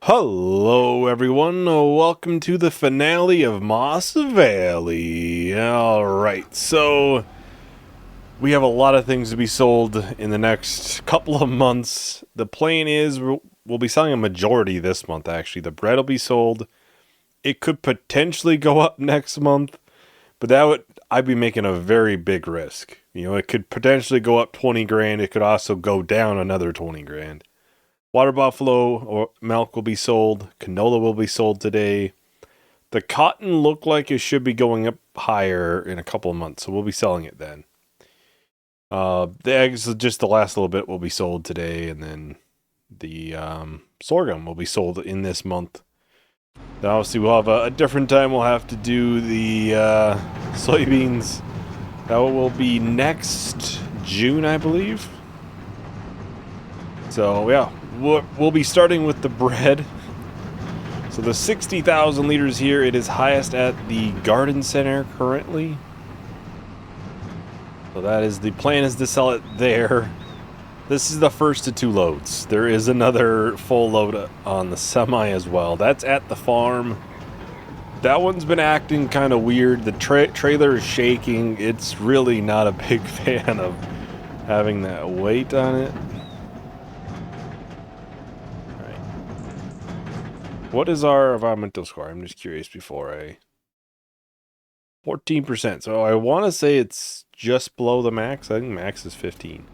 Hello, everyone. Welcome to the finale of Moss Valley. Alright, so we have a lot of things to be sold in the next couple of months. The plan is we'll be selling a majority this month, actually. The bread will be sold. It could potentially go up next month, but I'd be making a very big risk. You know, it could potentially go up 20 grand. It could also go down another 20 grand. Water buffalo or milk will be sold. Canola will be sold today. The cotton looked like it should be going up higher in a couple of months, so we'll be selling it then. The eggs, just the last little bit, will be sold today, and then the sorghum will be sold in this month. Then obviously we'll have a different time. We'll have to do the soybeans. That will be next June, I believe. So yeah, we'll be starting with the bread. So the 60,000 liters here, it is highest at the garden center currently. So that is the plan, is to sell it there. This is the first of two loads. There is another full load on the semi as well. That's at the farm. That one's been acting kind of weird. The trailer is shaking. It's really not a big fan of having that weight on it. What is our environmental score? I'm just curious before I... 14%. So I want to say it's just below the max. I think max is 15.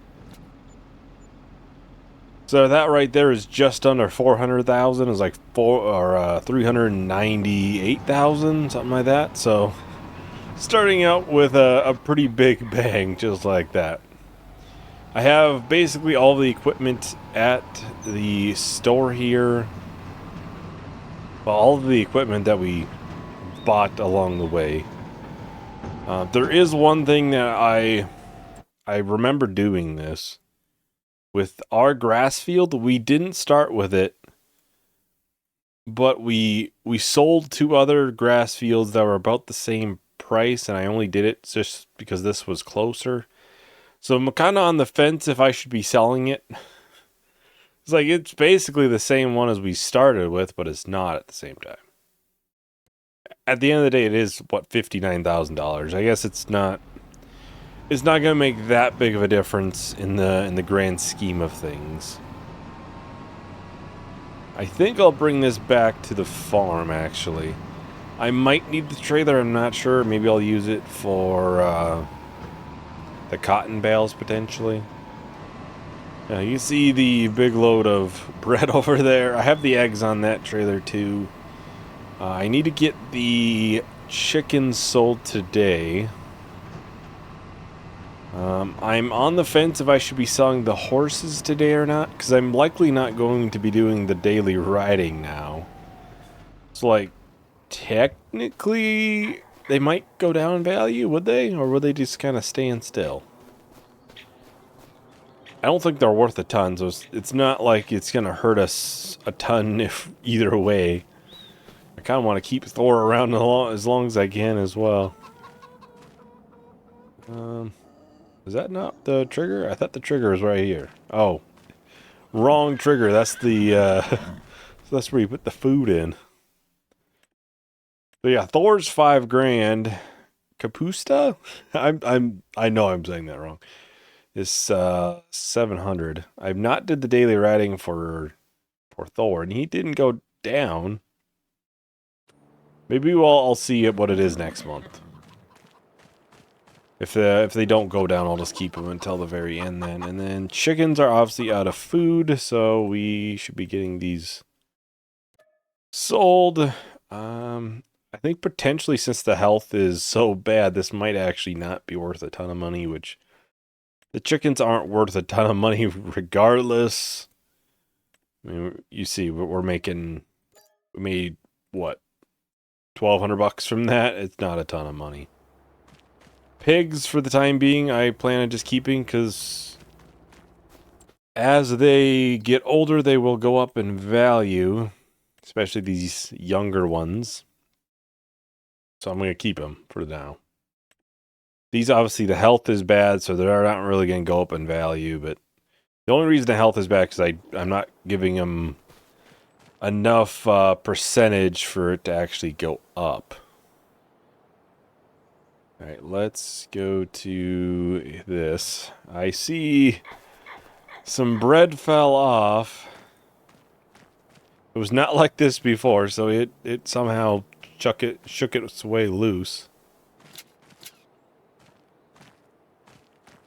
So that right there is just under 400,000. It's like 398,000, something like that. So starting out with a pretty big bang, just like that. I have basically all the equipment at the store here. Well, all of the equipment that we bought along the way. There is one thing that I remember doing this. With our grass field, we didn't start with it. But we sold two other grass fields that were about the same price. And I only did it just because this was closer. So I'm kind of on the fence if I should be selling it. It's like, it's basically the same one as we started with, but it's not at the same time. At the end of the day, it is, what, $59,000. I guess it's not going to make that big of a difference in the grand scheme of things. I think I'll bring this back to the farm, actually. I might need the trailer, I'm not sure. Maybe I'll use it for the cotton bales, potentially. Yeah, you see the big load of bread over there. I have the eggs on that trailer too. I need to get the chickens sold today. I'm on the fence if I should be selling the horses today or not, because I'm likely not going to be doing the daily riding now. So, like, technically, they might go down in value, would they? Or would they just kind of stand still? I don't think they're worth a ton, so it's not like it's going to hurt us a ton if either way. I kind of want to keep Thor around as long as I can as well. Is that not the trigger? I thought the trigger was right here. Oh, wrong trigger. That's the that's where you put the food in. So yeah, Thor's 5 grand. Kapusta? I know I'm saying that wrong. Is 700. I've not did the daily riding for Thor, and he didn't go down. Maybe I'll see what it is next month. If they don't go down, I'll just keep them until the very end then. And then chickens are obviously out of food, so we should be getting these sold. I think potentially, since the health is so bad, this might actually not be worth a ton of money, which... The chickens aren't worth a ton of money regardless. I mean, you see, we made, what, 1,200 bucks from that? It's not a ton of money. Pigs, for the time being, I plan on just keeping, because as they get older, they will go up in value, especially these younger ones. So I'm going to keep them for now. These, obviously, the health is bad, so they're not really going to go up in value, but the only reason the health is bad is because I'm not giving them enough percentage for it to actually go up. Alright, let's go to this. I see some bread fell off. It was not like this before, so it somehow shook its way loose.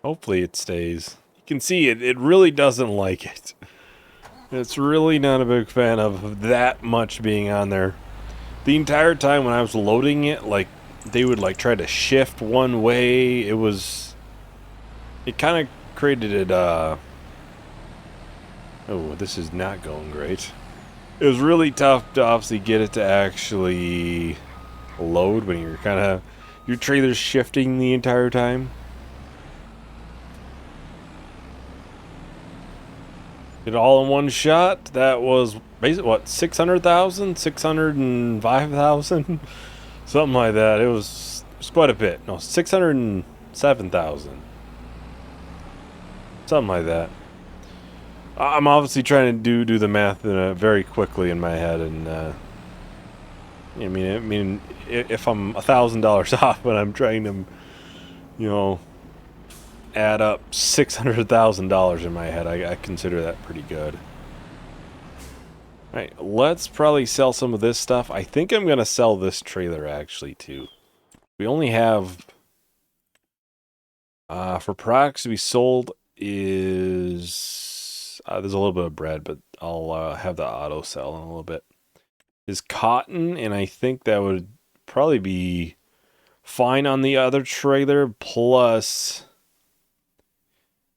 Hopefully it stays. You can see it really doesn't like it. It's really not a big fan of that much being on there. The entire time when I was loading it, like, they would like try to shift one way. It kind of created it, oh, this is not going great. It was really tough to obviously get it to actually load when you're your trailer's shifting the entire time. Did it all in one shot. That was basically what, 600,000, 605,000. Something like that. It was quite a bit. No, 607,000. Something like that. I'm obviously trying to do the math very quickly in my head, and I mean, if I'm $1,000 off, but I'm trying to, you know, add up $600,000 in my head, I consider that pretty good. Alright, let's probably sell some of this stuff. I think I'm going to sell this trailer, actually, too. We only have... for products to be sold is... there's a little bit of bread, but I'll have the auto sell in a little bit. Is cotton, and I think that would probably be fine on the other trailer, plus...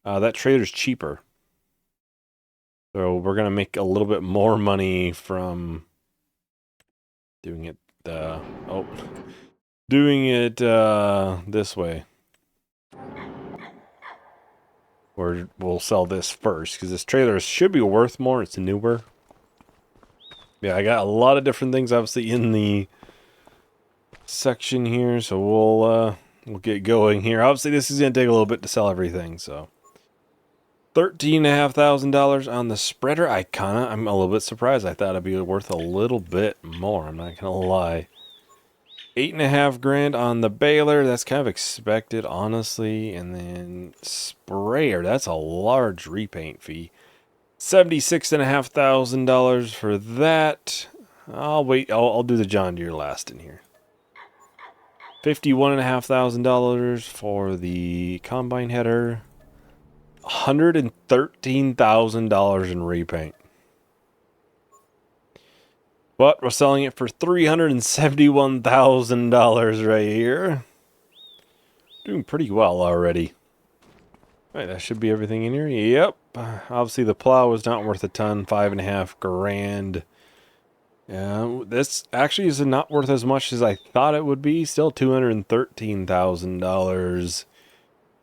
that trailer's cheaper. So we're going to make a little bit more money from doing it, this way. Or we'll sell this first, because this trailer should be worth more. It's newer. Yeah, I got a lot of different things, obviously, in the section here, so we'll get going here. Obviously, this is going to take a little bit to sell everything, so... $13,500 on the spreader. I'm a little bit surprised. I thought it'd be worth a little bit more. I'm not gonna lie. $8,500 on the baler. That's kind of expected, honestly. And then sprayer. That's a large repaint fee. $76,500 for that. I'll wait. I'll do the John Deere last in here. $51,500 for the combine header. $113,000 in repaint. But we're selling it for $371,000 right here. Doing pretty well already. Right, that should be everything in here. Yep. Obviously the plow was not worth a ton. $5,500. This actually is not worth as much as I thought it would be. Still $213,000.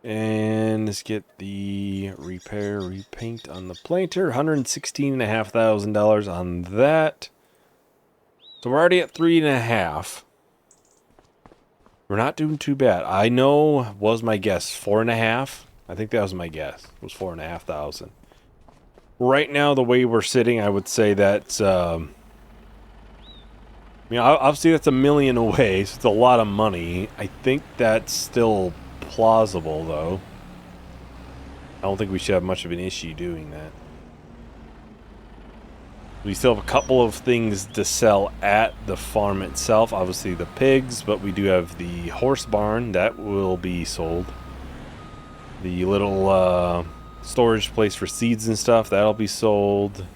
And let's get the repaint on the planter. $116,500 on that. So we're already at 3.5. We're not doing too bad. I know, was my guess 4.5? I think that was my guess. It was 4,500. Right now, the way we're sitting, I would say that's, obviously that's $1 million away, so it's a lot of money. I think that's still plausible, though. I don't think we should have much of an issue doing that. We still have a couple of things to sell at the farm itself. Obviously the pigs, but we do have the horse barn. That will be sold. The little storage place for seeds and stuff, that'll be sold.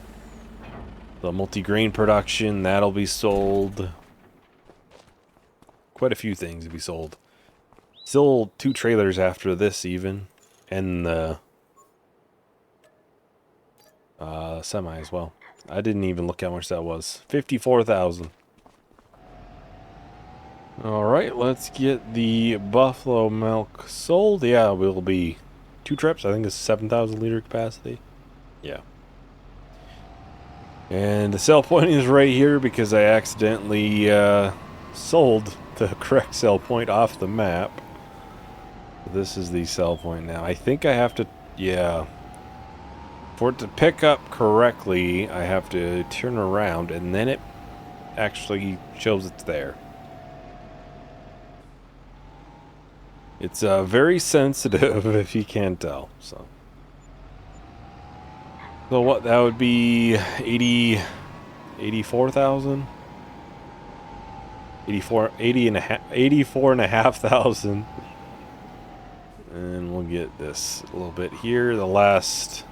The multi-grain production, that'll be sold. Quite a few things to be sold. Still 2 trailers after this even. And the semi as well. I didn't even look how much that was. 54,000. Alright, let's get the buffalo milk sold. Yeah, will be 2 trips. I think it's 7,000 liter capacity. Yeah. And the sell point is right here because I accidentally sold the correct sell point off the map. This is the sell point now. I think I have to... Yeah. For it to pick up correctly, I have to turn around, and then it actually shows it's there. It's very sensitive, if you can't tell. So what, that would be 84,000? 84,500. And we'll get this a little bit here. The last,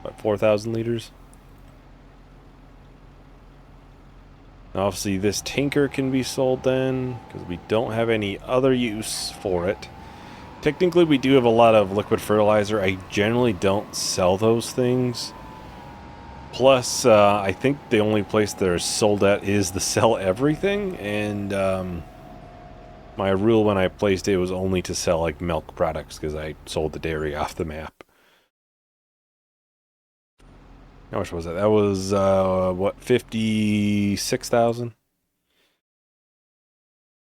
what, 4,000 liters? Now obviously this tanker can be sold then, because we don't have any other use for it. Technically we do have a lot of liquid fertilizer. I generally don't sell those things. Plus, I think the only place they're sold at is the sell everything, and my rule when I placed it was only to sell like milk products, because I sold the dairy off the map. How much was that? That was, what, 56,000?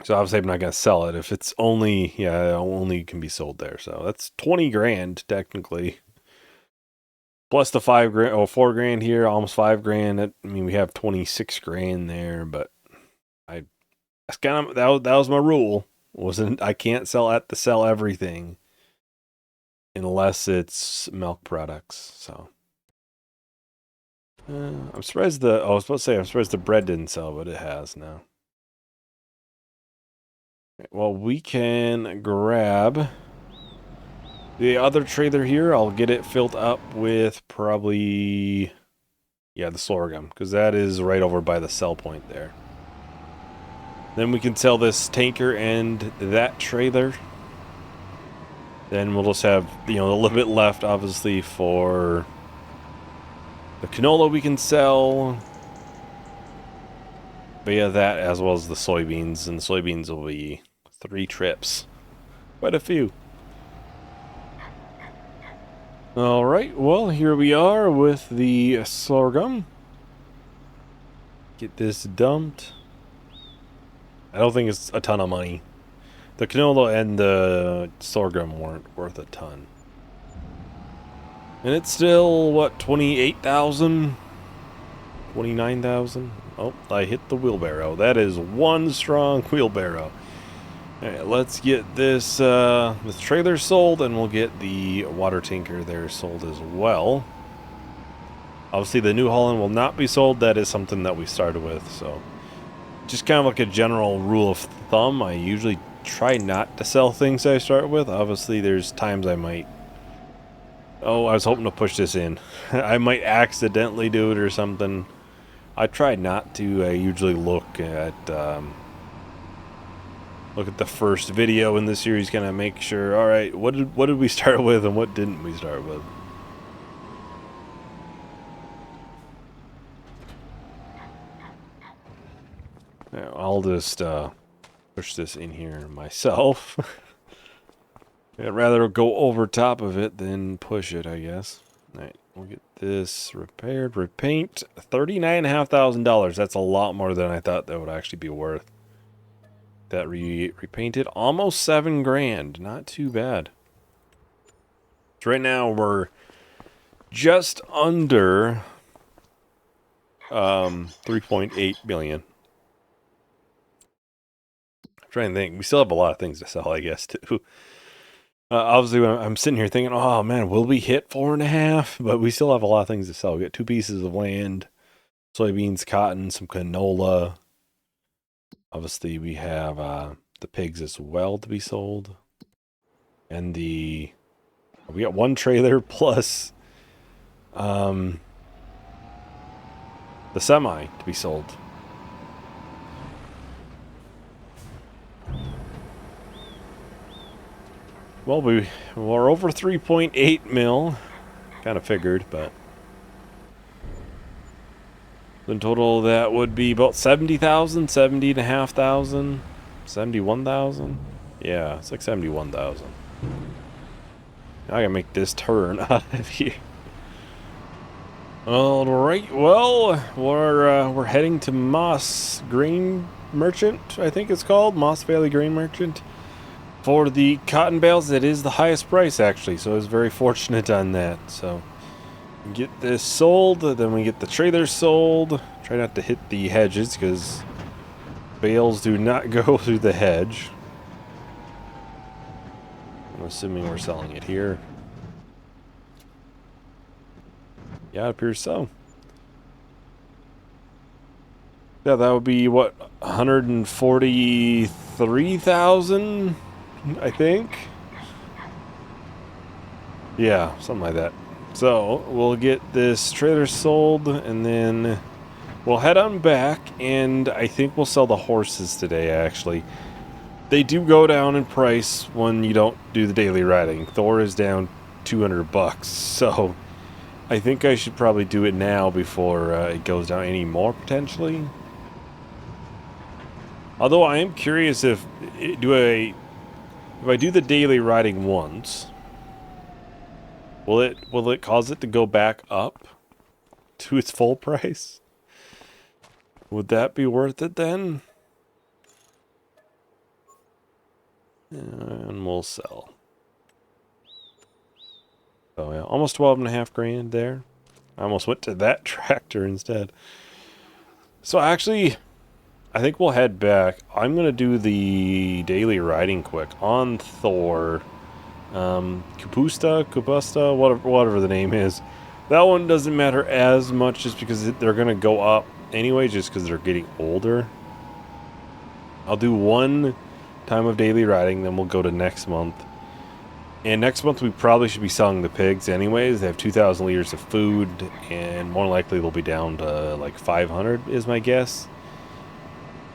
So obviously I'm not going to sell it. If it's only, yeah, it only can be sold there. So that's 20 grand, technically. Plus the 5 grand, oh, 4 grand here, almost 5 grand. I mean, we have 26 grand there, but that's kind of, that was my rule. I can't sell everything unless it's milk products. So I'm surprised I was supposed to say I'm surprised the bread didn't sell, but it has now. Okay, well, we can grab the other trailer here. I'll get it filled up with probably, yeah, the sorghum, because that is right over by the sell point there. Then we can sell this tanker and that trailer. Then we'll just have, you know, a little bit left, obviously, for the canola we can sell. But yeah, that as well as the soybeans. And the soybeans will be 3 trips. Quite a few. Alright, well, here we are with the sorghum. Get this dumped. I don't think it's a ton of money. The canola and the sorghum weren't worth a ton. And it's still, what, 28,000? 29,000? Oh, I hit the wheelbarrow. That is one strong wheelbarrow. Alright, let's get this this trailer sold, and we'll get the water tanker there sold as well. Obviously, the New Holland will not be sold. That is something that we started with, so just kind of like a general rule of thumb, I usually try not to sell things I start with. Obviously, there's times I might... Oh, I was hoping to push this in. I might accidentally do it or something. I try not to. I usually look at the first video in the series, kind of make sure, all right, what did we start with and what didn't we start with? Now, I'll just push this in here myself. I'd rather go over top of it than push it, I guess. Alright, we'll get this repaired, repaint. $39,500. That's a lot more than I thought that would actually be worth. That repainted. Almost 7 grand. Not too bad. So right now we're just under 3.8 billion. I'm trying to think. We still have a lot of things to sell, I guess, too. Obviously, I'm sitting here thinking, oh man, will we hit 4.5? But we still have a lot of things to sell. We got 2 pieces of land, soybeans, cotton, some canola. Obviously, we have the pigs as well to be sold. And we got 1 trailer plus the semi to be sold. Well, we're over 3.8 mil. Kind of figured, but in total that would be about 70,000, 70,500, 71,000. Yeah, it's like 71,000. I gotta make this turn out of here. All right, well, we're heading to Moss Grain Merchant, I think it's called, Moss Valley Grain Merchant. For the cotton bales, it is the highest price, actually, so I was very fortunate on that. So Get this sold, then we get the trailer sold. Try not to hit the hedges because bales do not go through the hedge. I'm assuming we're selling it here. Yeah, it appears so. Yeah, that would be what, 143,000, I think. Yeah, something like that. So we'll get this trailer sold, and then we'll head on back, and I think we'll sell the horses today, actually. They do go down in price when you don't do the daily riding. Thor is down 200 bucks, so I think I should probably do it now before it goes down any more, potentially. Although I am curious if I do the daily riding once, will it cause it to go back up to its full price? Would that be worth it then? And we'll sell. So yeah, almost 12.5 grand there. I almost went to that tractor instead. So actually, I think we'll head back. I'm gonna do the daily riding quick on Thor. Kapusta, whatever the name is. That one doesn't matter as much just because they're gonna go up anyway, just because they're getting older. I'll do one time of daily riding, then we'll go to next month. And next month we probably should be selling the pigs anyways. They have 2,000 liters of food, and more likely they'll be down to like 500 is my guess.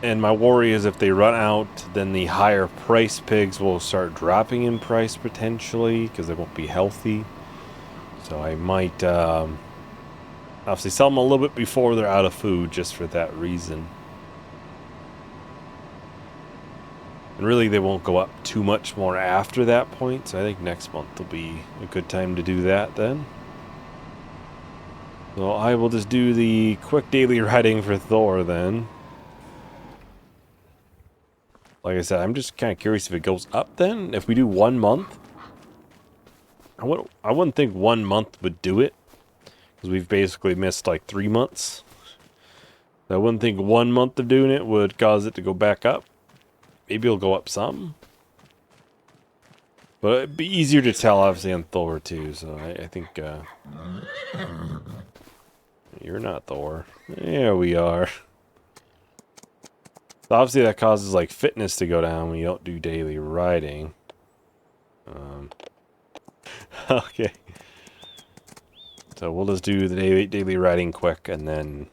And my worry is if they run out, then the higher price pigs will start dropping in price potentially, because they won't be healthy. So I might obviously sell them a little bit before they're out of food, just for that reason. And really, they won't go up too much more after that point, so I think next month will be a good time to do that then. So I will just do the quick daily riding for Thor then. Like I said, I'm just kind of curious if it goes up then. If we do 1 month, I wouldn't think 1 month would do it, because we've basically missed like 3 months. I wouldn't think 1 month of doing it would cause it to go back up. Maybe it'll go up some. But it'd be easier to tell, obviously, on Thor, too. So I think... You're not Thor. There we are. So obviously, that causes, like, fitness to go down when you don't do daily riding. Okay. So we'll just do the daily riding quick, and then...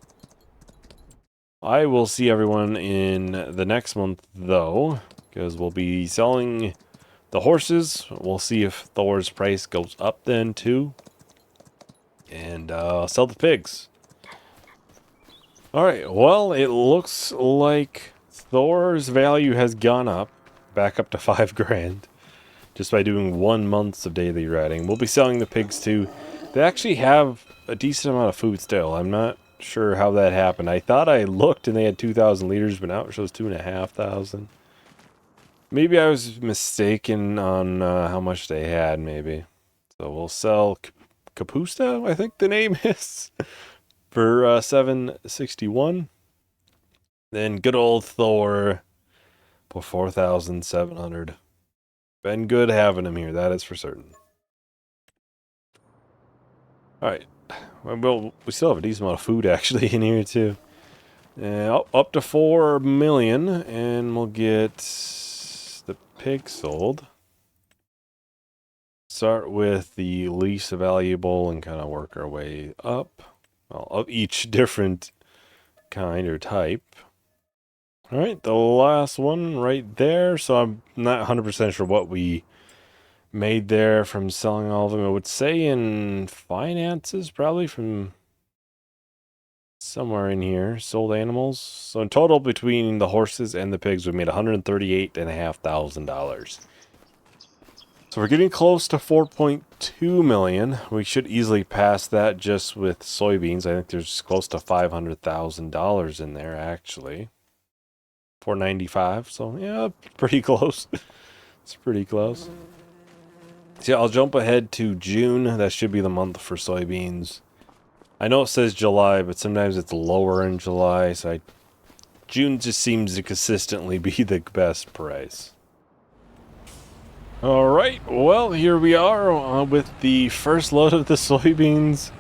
I will see everyone in the next month, though, because we'll be selling the horses. We'll see if Thor's price goes up then, too. And sell the pigs. Alright, well, it looks like Thor's value has gone up, back up to 5 grand, just by doing 1 month of daily riding. We'll be selling the pigs, too. They actually have a decent amount of food still. I'm not sure how that happened. I thought I looked and they had 2,000 liters, but now it shows 2,500. Maybe I was mistaken on how much they had, maybe. So we'll sell Kapusta, I think the name is, for 761. Then good old Thor for 4,700. Been good having him here, that is for certain. Alright. Well, we still have a decent amount of food actually in here too. Up to 4 million, and we'll get the pig sold. Start with the least valuable and kind of work our way up. Well, of each different kind or type. Alright, the last one right there. So I'm not 100% sure what we made there from selling all of them. I would say in finances, probably from somewhere in here. Sold animals. So in total, between the horses and the pigs, we made $138,500. So we're getting close to 4.2 million. We should easily pass that just with soybeans. I think there's close to $500,000 in there, actually. 495, so yeah, pretty close. It's pretty close. See, I'll jump ahead to June. That should be the month for soybeans. I know it says July, but sometimes it's lower in July, so June just seems to consistently be the best price. Alright, well, here we are with the first load of the soybeans.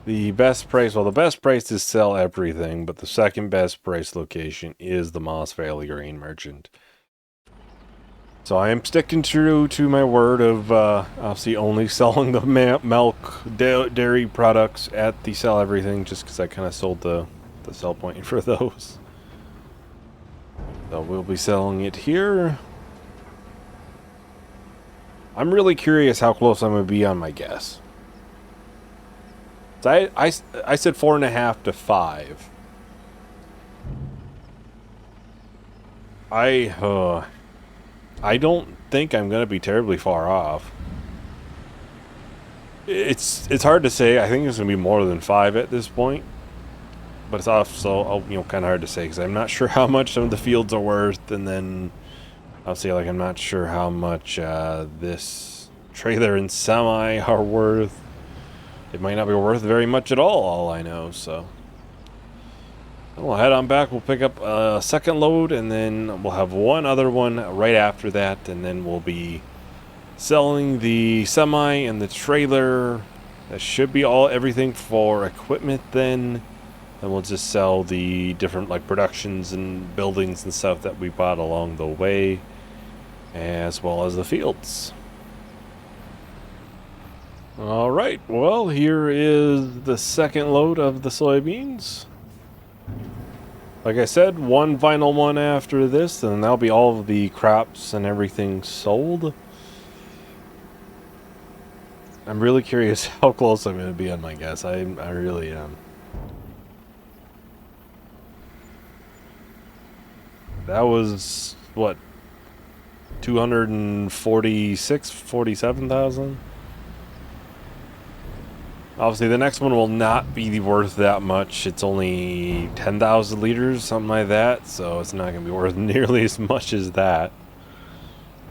The best price, well, the best price is sell everything, but the second best price location is the Moss Valley Grain Merchant. So I am sticking true to my word of obviously only selling the milk, dairy products at the sell everything, just because I kind of sold the sell point for those. So we'll be selling it here. I'm really curious how close I'm going to be on my guess. So I said 4.5 to 5. I don't think I'm going to be terribly far off. It's hard to say. I think it's going to be more than 5 at this point. But it's also, kind of hard to say because I'm not sure how much some of the fields are worth, and then I'll say, like, I'm not sure how much this trailer and semi are worth. It might not be worth very much at all I know, so. We'll head on back, we'll pick up a second load, and then we'll have one other one right after that, and then we'll be selling the semi and the trailer. That should be everything for equipment then. And we'll just sell the different, like, productions and buildings and stuff that we bought along the way, as well as the fields. Alright, well, here is the second load of the soybeans. Like I said, one final one after this, and that'll be all of the crops and everything sold. I'm really curious how close I'm going to be on my guess. I really am. That was, what, 47,000? Obviously, the next one will not be worth that much. It's only 10,000 liters, something like that, so it's not going to be worth nearly as much as that.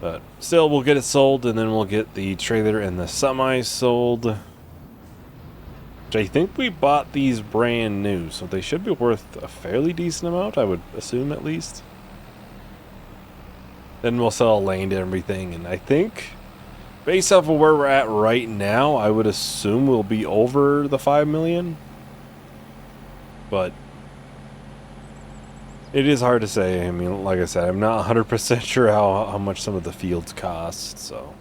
But still, we'll get it sold, and then we'll get the trailer and the semi sold. Which I think we bought these brand new, so they should be worth a fairly decent amount, I would assume at least. Then we'll sell land and everything, and I think, based off of where we're at right now, I would assume we'll be over the 5 million. But it is hard to say. I mean, like I said, I'm not 100% sure how much some of the fields cost, so.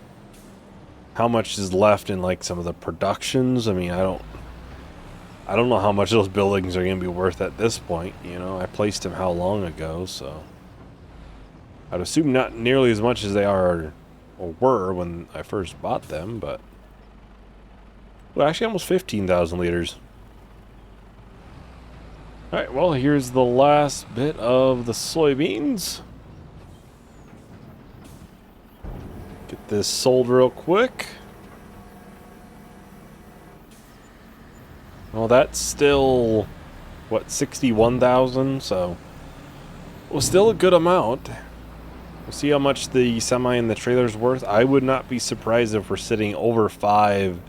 How much is left in, like, some of the productions? I mean, I don't know how much those buildings are going to be worth at this point, I placed them how long ago, so. I'd assume not nearly as much as they are or were when I first bought them, but. Well, actually almost 15,000 liters. Alright, well, here's the last bit of the soybeans. Get this sold real quick. Well, that's still, what, 61,000, so. Well, still a good amount. We'll see how much the semi and the trailer's worth. I would not be surprised if we're sitting over 5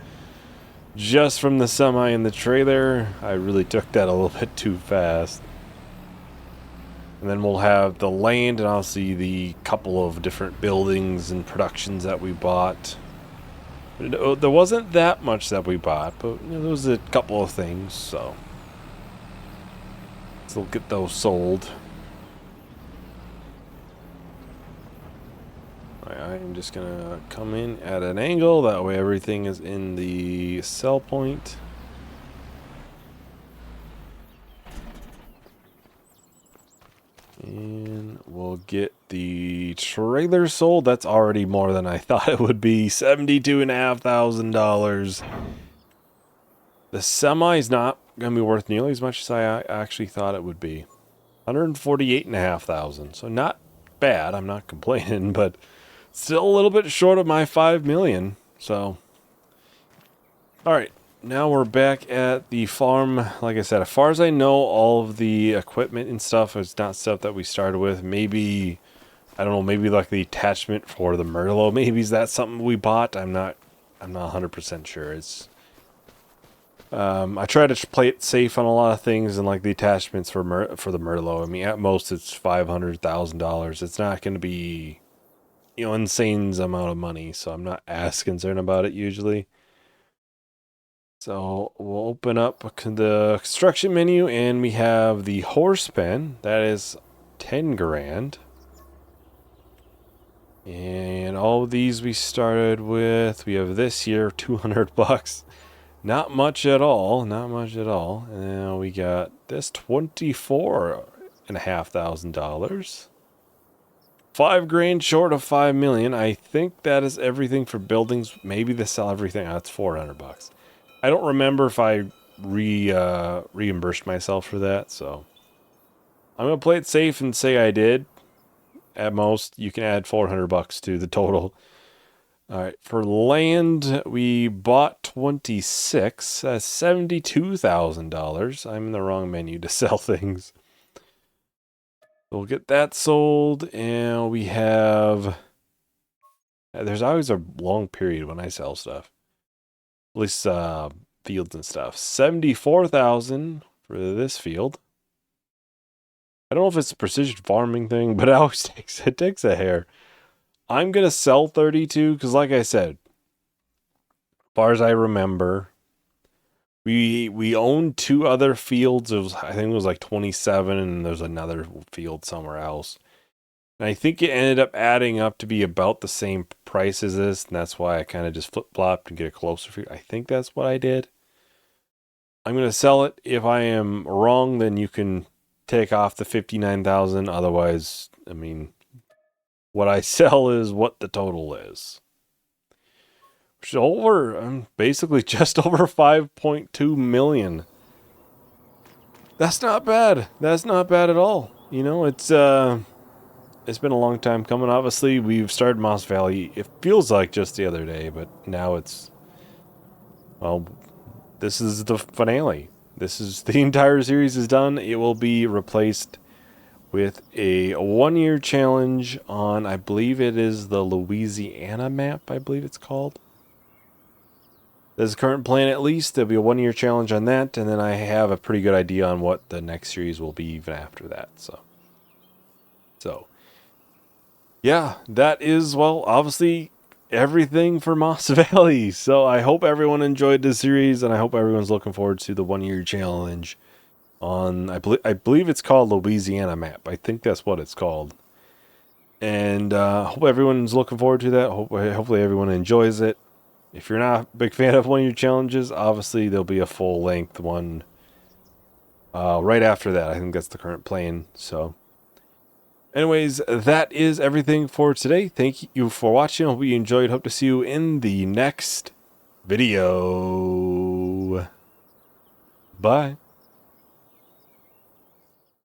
just from the semi and the trailer. I really took that a little bit too fast. And then we'll have the land and obviously the couple of different buildings and productions that we bought. There wasn't that much that we bought, but there was a couple of things, so. So we'll get those sold. I'm just gonna come in at an angle, that way everything is in the sell point. And we'll get the trailer sold. That's already more than I thought it would be. $72,500. The semi is not gonna be worth nearly as much as I actually thought it would be. $148,500. So not bad, I'm not complaining, but still a little bit short of my 5 million, so. Alright, now we're back at the farm. Like I said, as far as I know, all of the equipment and stuff is not stuff that we started with. Maybe I don't know, maybe like the attachment for the Merlot. Maybe is that something we bought? I'm not 100% sure. It's I try to play it safe on a lot of things, and like the attachments for the Merlot. I mean, at most it's $500,000. It's not going to be, insane amount of money, so I'm not as concerned about it usually. So we'll open up the construction menu, and we have the horse pen. That is 10 grand. And all of these we started with. We have this here, 200 bucks. Not much at all. Not much at all. And then we got this $24,500. 5 grand short of 5 million. I think that is everything for buildings. Maybe they sell everything. That's 400 bucks. I don't remember if I reimbursed myself for that, so I'm gonna play it safe and say I did. At most, you can add 400 bucks to the total. All right, for land, we bought 26. That's $72,000. I'm in the wrong menu to sell things. We'll get that sold, and we have. There's always a long period when I sell stuff. At least fields and stuff. 74,000 for this field. I don't know if it's a precision farming thing, but it takes a hair. I'm gonna sell 32 because, like I said, as far as I remember, we owned 2 other fields. I think it was like 27, and there's another field somewhere else. And I think it ended up adding up to be about the same price as this, and that's why I kind of just flip-flopped and get a closer field. I think that's what I did. I'm going to sell it. If I am wrong, then you can take off the 59,000. Otherwise, I mean, what I sell is what the total is. Which is basically just over 5.2 million. That's not bad. That's not bad at all. It's been a long time coming. Obviously, we've started Moss Valley. It feels like just the other day, but now it's, well, this is the finale. The entire series is done. It will be replaced with a 1-year challenge on, I believe it is the Louisiana map, I believe it's called. There's a current plan at least. There'll be a 1-year challenge on that, and then I have a pretty good idea on what the next series will be even after that. So. Yeah, that is, well, obviously everything for Moss Valley. So I hope everyone enjoyed this series, and I hope everyone's looking forward to the 1-year challenge on, I believe it's called Louisiana map. I think that's what it's called. And hope everyone's looking forward to that. Hopefully everyone enjoys it. If you're not a big fan of 1-year challenges, obviously there'll be a full-length one right after that. I think that's the current plan, so... Anyways, that is everything for today. Thank you for watching. Hope you enjoyed. Hope to see you in the next video. Bye.